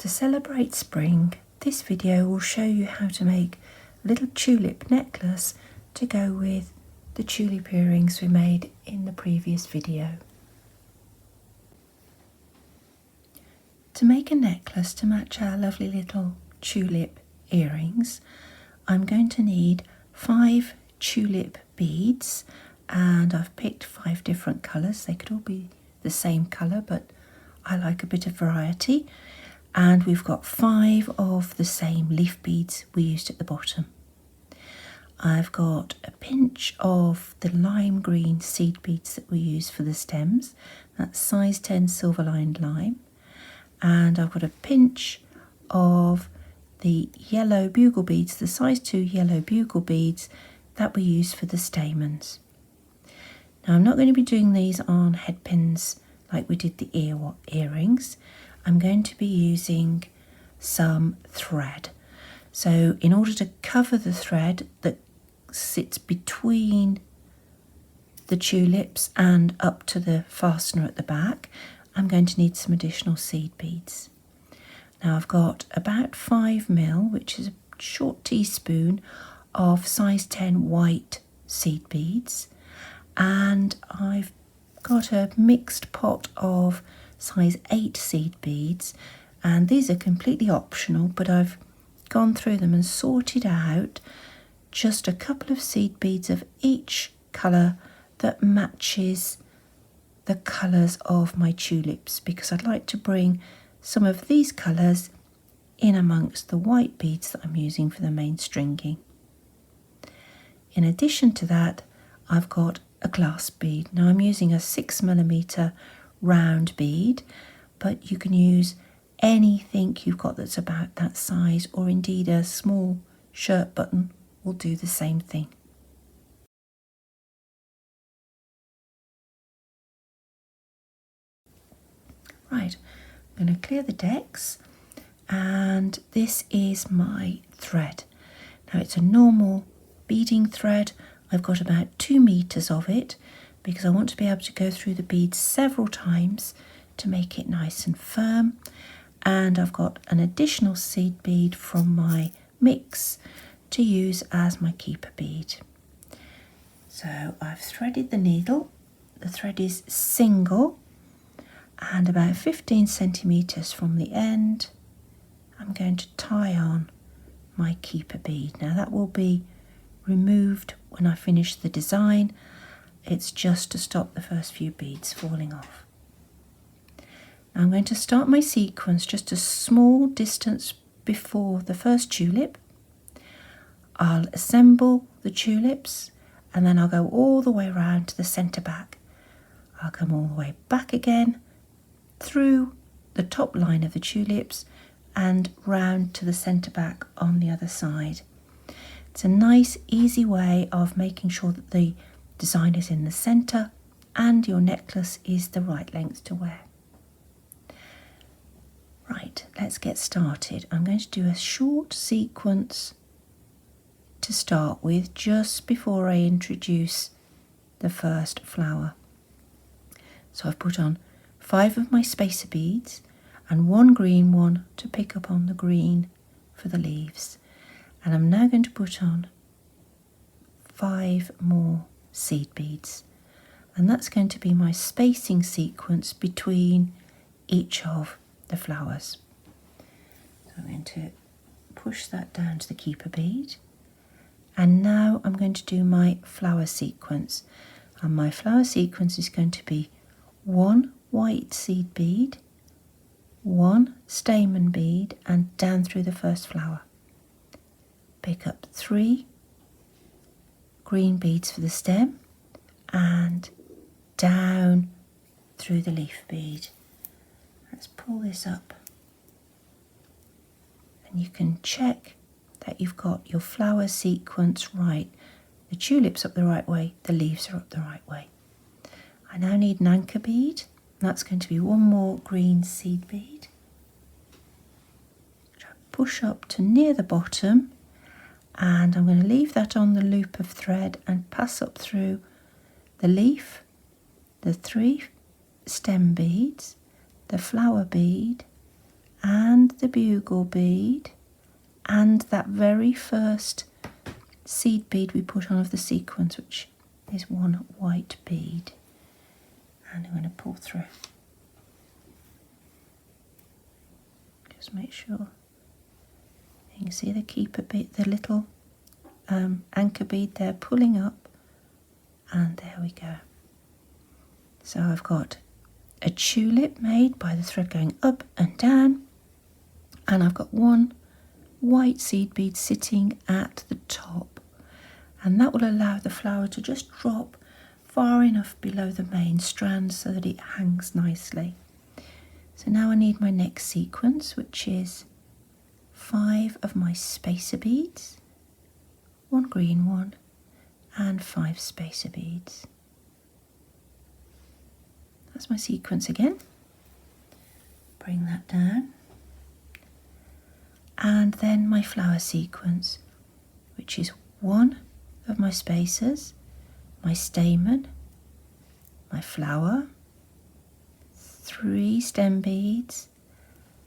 To celebrate spring, this video will show you how to make a little tulip necklace to go with the tulip earrings we made in the previous video. To make a necklace to match our lovely little tulip earrings, I'm going to need 5 tulip beads, and I've picked 5 different colours. They could all be the same colour, but I like a bit of variety. And we've got 5 of the same leaf beads we used at the bottom. I've got a pinch of the lime green seed beads that we use for the stems. That's size 10 silver lined lime. And I've got a pinch of the yellow bugle beads, the size 2 yellow bugle beads that we use for the stamens. Now I'm not going to be doing these on head pins like we did the earrings. I'm going to be using some thread. So in order to cover the thread that sits between the tulips and up to the fastener at the back, I'm going to need some additional seed beads. Now I've got about 5 ml, which is a short teaspoon of size 10 white seed beads, and I've got a mixed pot of size 8 seed beads, and these are completely optional, but I've gone through them and sorted out just a couple of seed beads of each colour that matches the colours of my tulips, because I'd like to bring some of these colours in amongst the white beads that I'm using for the main stringing. In addition to that, I've got a clasp bead. Now I'm using a 6mm round bead, but you can use anything you've got that's about that size, or indeed a small shirt button will do the same thing. Right, I'm going to clear the decks, and this is my thread. Now it's a normal beading thread. I've got about 2 meters of it because I want to be able to go through the beads several times to make it nice and firm. And I've got an additional seed bead from my mix to use as my keeper bead. So I've threaded the needle. The thread is single, and about 15 centimeters from the end I'm going to tie on my keeper bead. Now that will be removed when I finish the design. It's just to stop the first few beads falling off. Now I'm going to start my sequence just a small distance before the first tulip. I'll assemble the tulips, and then I'll go all the way around to the centre back. I'll come all the way back again through the top line of the tulips and round to the centre back on the other side. It's a nice easy way of making sure that the design is in the centre and your necklace is the right length to wear. Right, let's get started. I'm going to do a short sequence to start with just before I introduce the first flower. So I've put on 5 of my spacer beads and 1 green one to pick up on the green for the leaves. And I'm now going to put on 5 more seed beads, and that's going to be my spacing sequence between each of the flowers. So I'm going to push that down to the keeper bead, and now I'm going to do my flower sequence, and my flower sequence is going to be 1 white seed bead, 1 stamen bead, and down through the first flower. Pick up 3 green beads for the stem and down through the leaf bead. Let's pull this up, and you can check that you've got your flower sequence right. The tulip's up the right way, the leaves are up the right way. I now need an anchor bead. That's going to be 1 more green seed bead. Push up to near the bottom, and I'm going to leave that on the loop of thread and pass up through the leaf, the 3 stem beads, the flower bead, and the bugle bead and that very first seed bead we put on of the sequence, which is one white bead, and I'm going to pull through. Just make sure you can see the keeper bead, the little anchor bead there pulling up, and there we go. So I've got a tulip made by the thread going up and down, and I've got one white seed bead sitting at the top, and that will allow the flower to just drop far enough below the main strand so that it hangs nicely. So now I need my next sequence, which is 5 of my spacer beads, 1 green one and 5 spacer beads. That's my sequence again. Bring that down. And then my flower sequence, which is 1 of my spacers, my stamen, my flower, 3 stem beads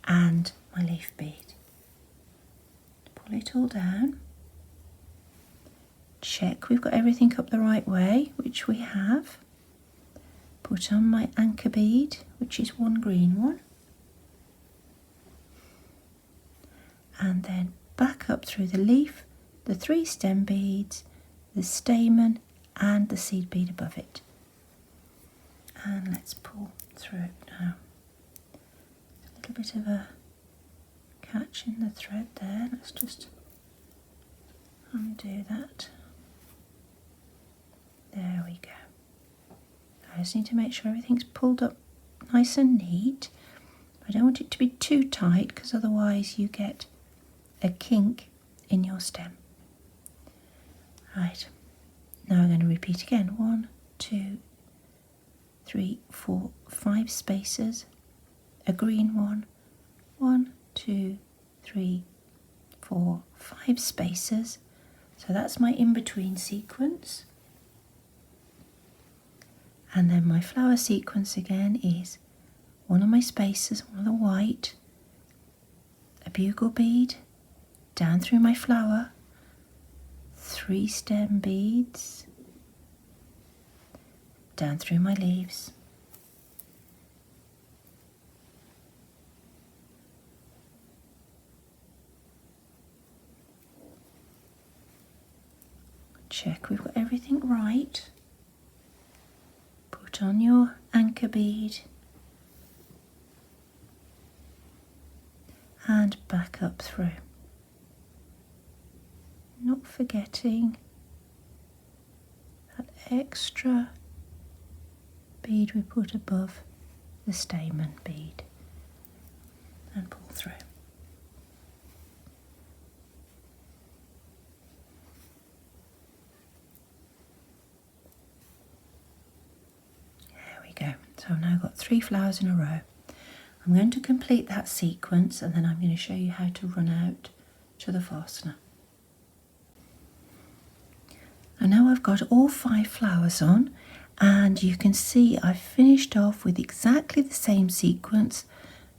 and my leaf bead. Pull it all down. Check we've got everything up the right way, which we have. Put on my anchor bead, which is 1 green one, and then back up through the leaf, the 3 stem beads, the stamen and the seed bead above it. And let's pull through it now. A little bit of a catch in the thread there. Let's just undo that. There we go. I just need to make sure everything's pulled up nice and neat. I don't want it to be too tight because otherwise you get a kink in your stem. Right, now I'm going to repeat again. 1, 2, 3, 4, 5 spacers, a green one, 1, 2, 3, 4, 5 spacers. So that's my in-between sequence. And then my flower sequence again is 1 of my spacers, 1 of the white, a bugle bead, down through my flower, 3 stem beads, down through my leaves, check we've got everything right. Put on your anchor bead and back up through, not forgetting that extra bead we put above the stamen bead, and pull through. Go. So I've now got 3 flowers in a row. I'm going to complete that sequence and then I'm going to show you how to run out to the fastener. And now I've got all 5 flowers on, and you can see I've finished off with exactly the same sequence,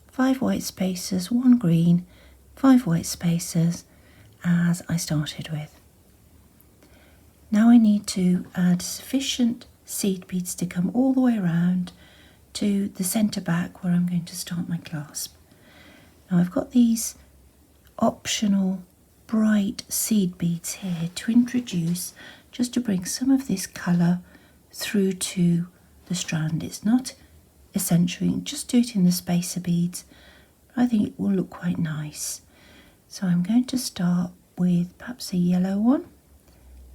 5 white spacers, 1 green, 5 white spacers as I started with. Now I need to add sufficient seed beads to come all the way around to the centre back where I'm going to start my clasp. Now I've got these optional bright seed beads here to introduce, just to bring some of this colour through to the strand. It's not essential, you can just do it in the spacer beads. I think it will look quite nice. So I'm going to start with perhaps a yellow one,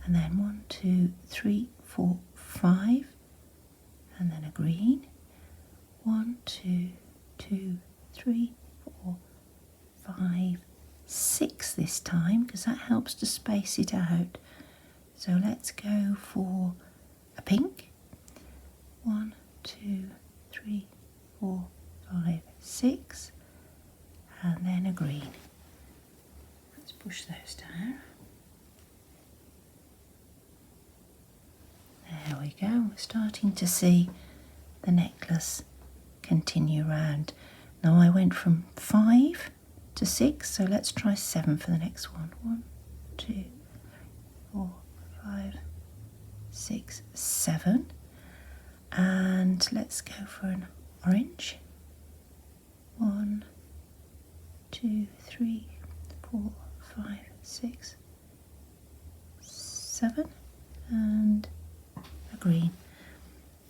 and then 1, 2, 3, 4, 5, and then a green. 1, 2, 2, 3, 4, 5, 6 this time, because that helps to space it out. So let's go for a pink. 1, 2, 3, 4, 5, 6, and then a green. Let's push those down. There we go, we're starting to see the necklace continue round. Now I went from 5 to 6, so let's try 7 for the next one. 1, 2, 4, 5, 6, 7. And let's go for an orange. 1, 2, 3, 4, 5, 6, 7, and a green.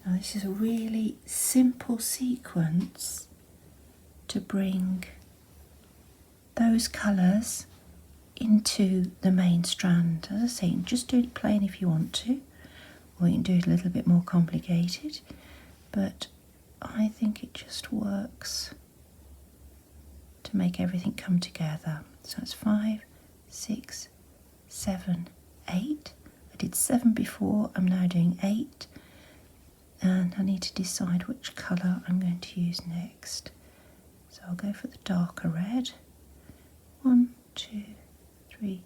Now this is a really simple sequence to bring those colours into the main strand. As I say, you can just do it plain if you want to, or you can do it a little bit more complicated, but I think it just works to make everything come together. So it's 5, 6, 7, 8. I did 7 before, I'm now doing 8, and I need to decide which colour I'm going to use next. So I'll go for the darker red. 1, 2, 3,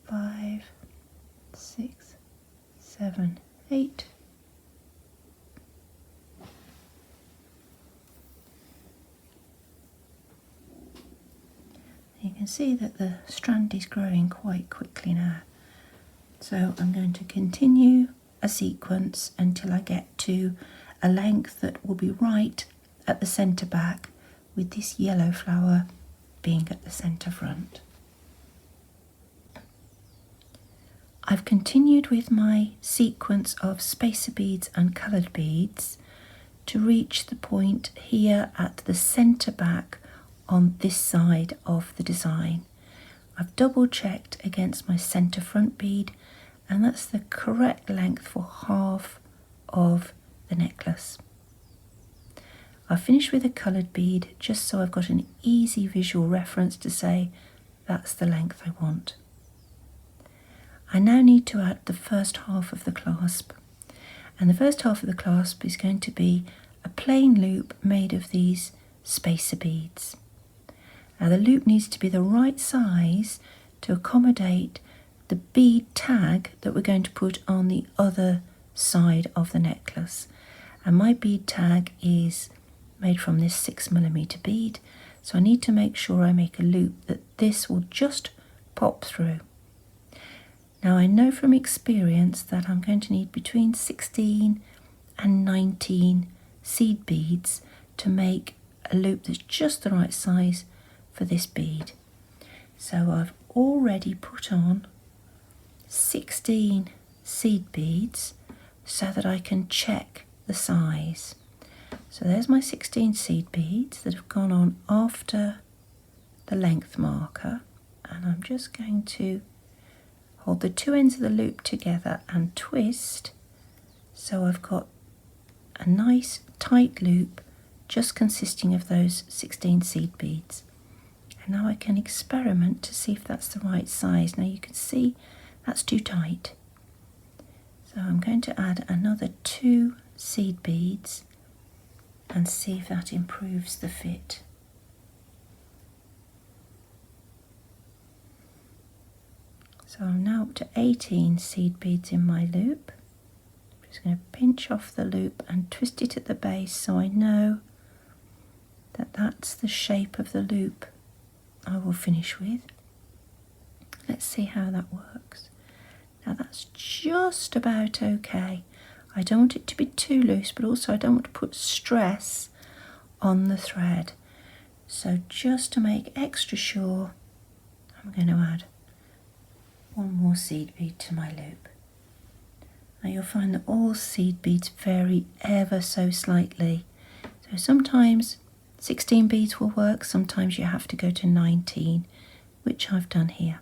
5, 6, 7, 8. You can see that the strand is growing quite quickly now. So I'm going to continue a sequence until I get to a length that will be right at the centre back, with this yellow flower being at the centre front. I've continued with my sequence of spacer beads and coloured beads to reach the point here at the centre back on this side of the design. I've double checked against my centre front bead, and that's the correct length for half of the necklace. I've finished with a coloured bead just so I've got an easy visual reference to say that's the length I want. I now need to add the first half of the clasp, and the first half of the clasp is going to be a plain loop made of these spacer beads. Now the loop needs to be the right size to accommodate the bead tag that we're going to put on the other side of the necklace. And my bead tag is made from this 6mm bead, so I need to make sure I make a loop that this will just pop through. Now I know from experience that I'm going to need between 16 and 19 seed beads to make a loop that's just the right size for this bead. So I've already put on 16 seed beads so that I can check the size. So there's my 16 seed beads that have gone on after the length marker, and I'm just going to hold the two ends of the loop together and twist so I've got a nice tight loop just consisting of those 16 seed beads. And now I can experiment to see if that's the right size. Now you can see that's too tight. So I'm going to add another 2 seed beads and see if that improves the fit. So I'm now up to 18 seed beads in my loop. I'm just going to pinch off the loop and twist it at the base so I know that that's the shape of the loop I will finish with. Let's see how that works. Now that's just about okay. I don't want it to be too loose, but also I don't want to put stress on the thread. So just to make extra sure, I'm going to add 1 more seed bead to my loop. Now you'll find that all seed beads vary ever so slightly. So sometimes 16 beads will work, sometimes you have to go to 19, which I've done here.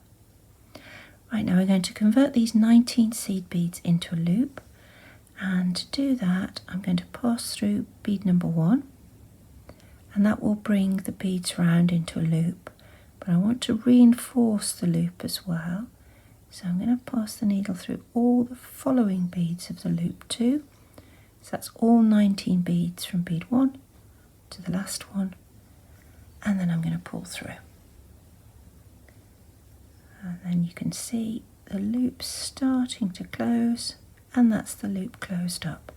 Right, now we're going to convert these 19 seed beads into a loop, and to do that I'm going to pass through bead number 1, and that will bring the beads round into a loop, but I want to reinforce the loop as well, so I'm going to pass the needle through all the following beads of the loop too. So that's all 19 beads from bead 1 to the last one, and then I'm going to pull through. And then you can see the loop starting to close, and that's the loop closed up.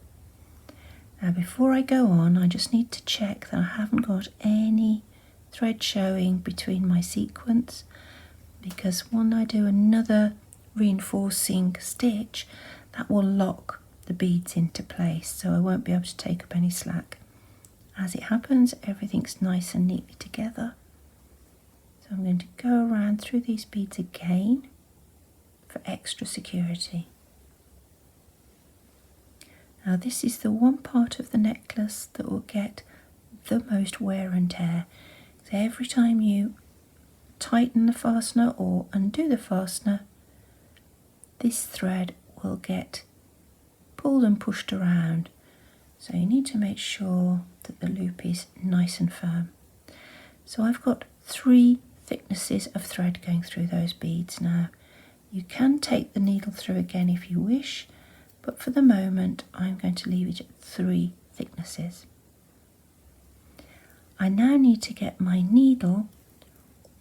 Now before I go on, I just need to check that I haven't got any thread showing between my sequence, because when I do another reinforcing stitch, that will lock the beads into place, so I won't be able to take up any slack. As it happens, everything's nice and neatly together. So I'm going to go around through these beads again for extra security. Now this is the one part of the necklace that will get the most wear and tear. So every time you tighten the fastener or undo the fastener, this thread will get pulled and pushed around. So you need to make sure that the loop is nice and firm. So I've got 3 thicknesses of thread going through those beads now. You can take the needle through again if you wish, but for the moment I'm going to leave it at 3 thicknesses. I now need to get my needle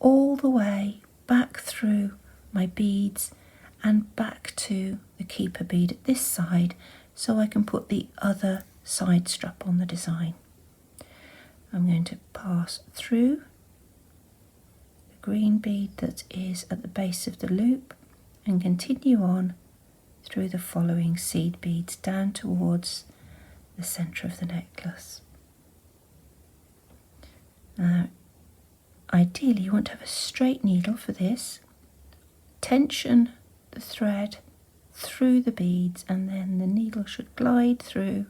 all the way back through my beads and back to the keeper bead at this side, so I can put the other side strap on the design. I'm going to pass through the green bead that is at the base of the loop and continue on through the following seed beads down towards the centre of the necklace. Now, ideally you want to have a straight needle for this. Tension the thread through the beads and then the needle should glide through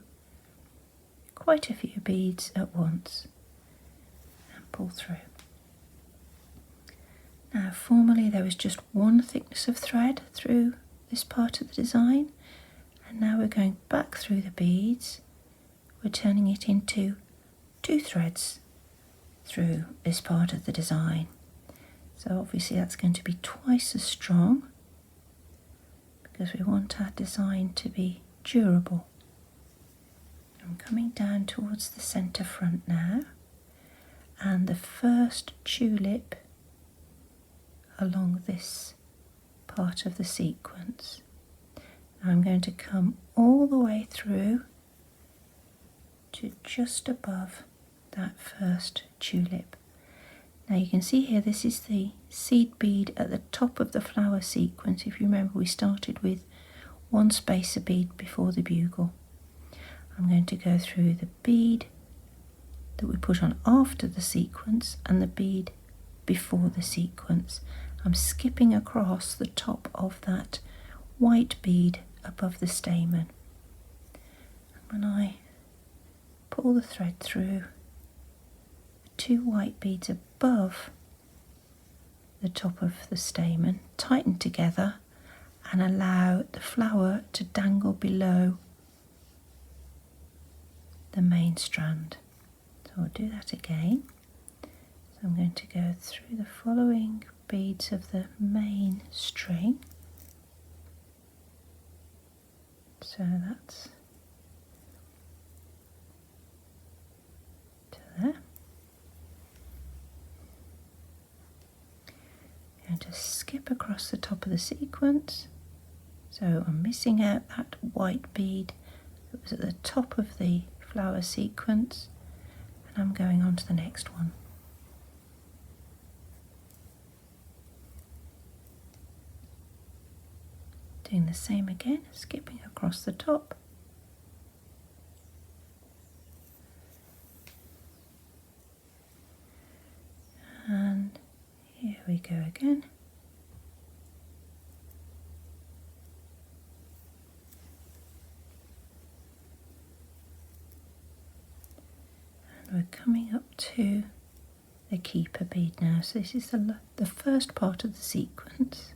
quite a few beads at once and pull through. Now formerly there was just 1 thickness of thread through this part of the design, and now we're going back through the beads. We're turning it into 2 threads through this part of the design. So obviously that's going to be twice as strong, because we want our design to be durable. I'm coming down towards the centre front now, and the first tulip along this part of the sequence. Now I'm going to come all the way through to just above that first tulip. Now you can see here this is the seed bead at the top of the flower sequence. If you remember, we started with 1 spacer bead before the bugle. I'm going to go through the bead that we put on after the sequence and the bead before the sequence. I'm skipping across the top of that white bead above the stamen. And when I pull the thread through, the 2 white beads above the top of the stamen tighten together and allow the flower to dangle below the main strand. So I'll do that again. So I'm going to go through the following beads of the main string. So that's to there. I'm going to skip across the top of the sequence. So I'm missing out that white bead that was at the top of the flower sequence, and I'm going on to the next one. Doing the same again, skipping across the top. And here we go again. And we're coming up to the keeper bead now. So this is the first part of the sequence.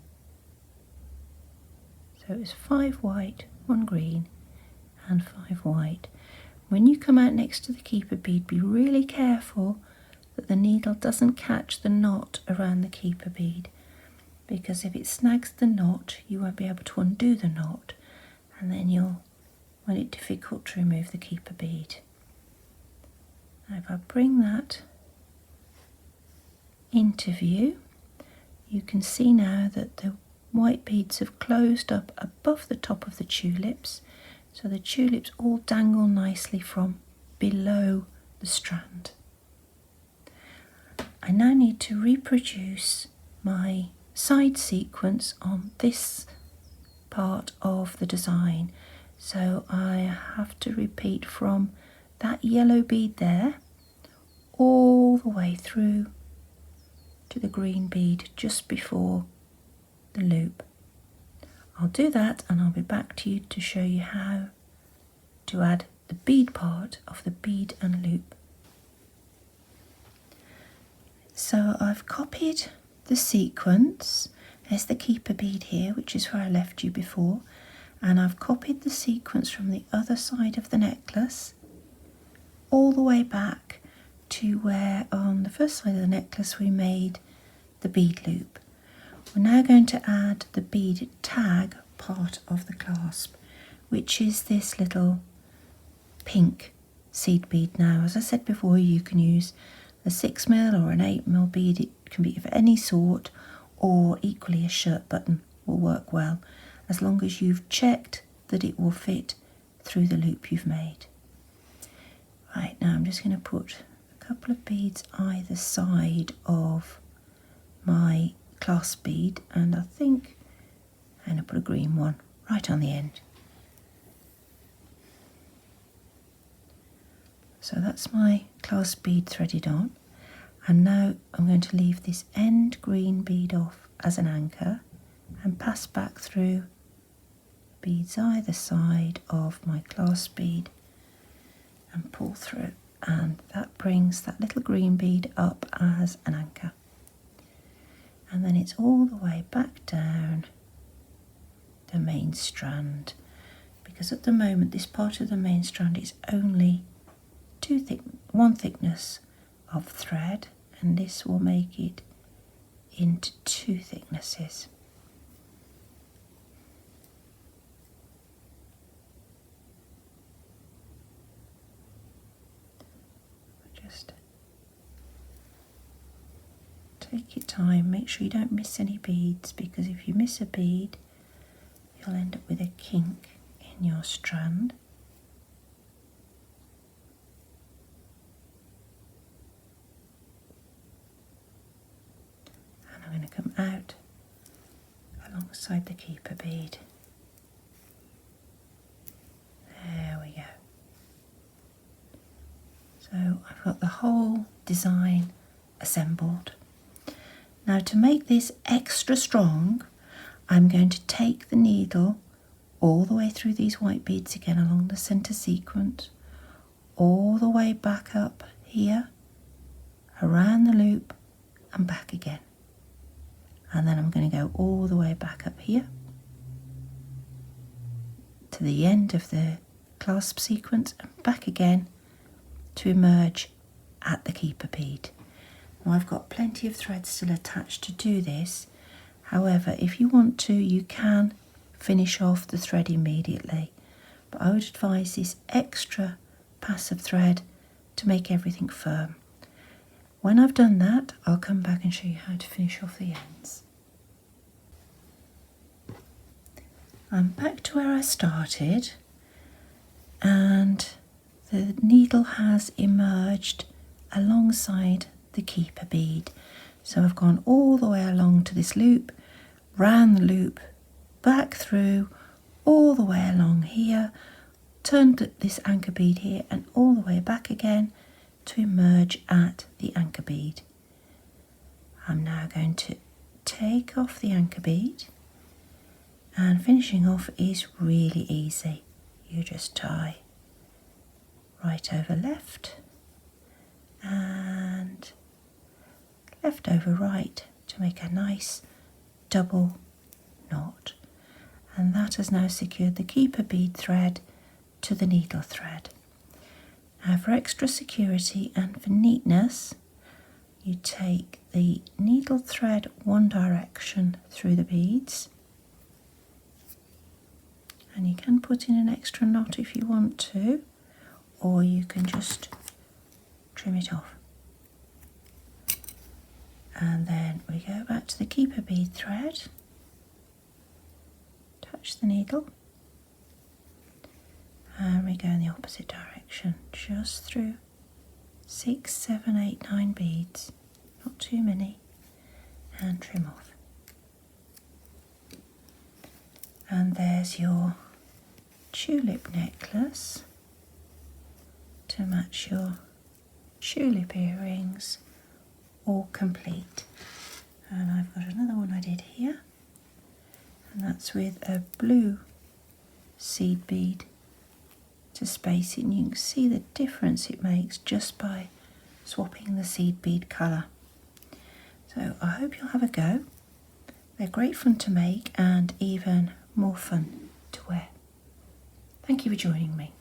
So it's 5 white, 1 green and 5 white. When you come out next to the keeper bead, be really careful that the needle doesn't catch the knot around the keeper bead, because if it snags the knot you won't be able to undo the knot, and then you'll find it difficult to remove the keeper bead. Now if I bring that into view, you can see now that the white beads have closed up above the top of the tulips, so the tulips all dangle nicely from below the strand. I now need to reproduce my side sequence on this part of the design, so I have to repeat from that yellow bead there all the way through to the green bead just before the loop. I'll do that and I'll be back to you to show you how to add the bead part of the bead and loop. So I've copied the sequence. There's the keeper bead here, which is where I left you before, and I've copied the sequence from the other side of the necklace all the way back to where on the first side of the necklace we made the bead loop. We're now going to add the bead tag part of the clasp, which is this little pink seed bead. Now, as I said before, you can use a 6mm or an 8mm bead. It can be of any sort, or equally a shirt button will work well, as long as you've checked that it will fit through the loop you've made. Right, now I'm just going to put a couple of beads either side of my clasp bead, and I think I'm going to put a green one right on the end. So that's my clasp bead threaded on, and now I'm going to leave this end green bead off as an anchor and pass back through beads either side of my clasp bead and pull through, and that brings that little green bead up as an anchor. And then it's all the way back down the main strand, because at the moment this part of the main strand is only one thickness of thread, and this will make it into 2 thicknesses. Just take your time, make sure you don't miss any beads, because if you miss a bead you'll end up with a kink in your strand. And I'm going to come out alongside the keeper bead. There we go. So I've got the whole design assembled. Now, to make this extra strong, I'm going to take the needle all the way through these white beads again along the centre sequence, all the way back up here, around the loop and back again. And then I'm going to go all the way back up here to the end of the clasp sequence and back again to emerge at the keeper bead. Now, I've got plenty of thread still attached to do this. However, if you want to, you can finish off the thread immediately, but I would advise this extra pass of thread to make everything firm. When I've done that, I'll come back and show you how to finish off the ends. I'm back to where I started, and the needle has emerged alongside the keeper bead. So I've gone all the way along to this loop, round the loop, back through, all the way along here, turned this anchor bead here and all the way back again to emerge at the anchor bead. I'm now going to take off the anchor bead, and finishing off is really easy. You just tie right over left and left over right to make a nice double knot, and that has now secured the keeper bead thread to the needle thread. Now, for extra security and for neatness, you take the needle thread one direction through the beads, and you can put in an extra knot if you want to, or you can just trim it off. And then we go back to the keeper bead thread, touch the needle, and we go in the opposite direction, just through 6, 7, 8, 9 beads, not too many, and trim off. And there's your tulip necklace to match your tulip earrings, all complete. And I've got another one I did here, and that's with a blue seed bead to space it, and you can see the difference it makes just by swapping the seed bead colour. So I hope you'll have a go. They're great fun to make and even more fun to wear. Thank you for joining me.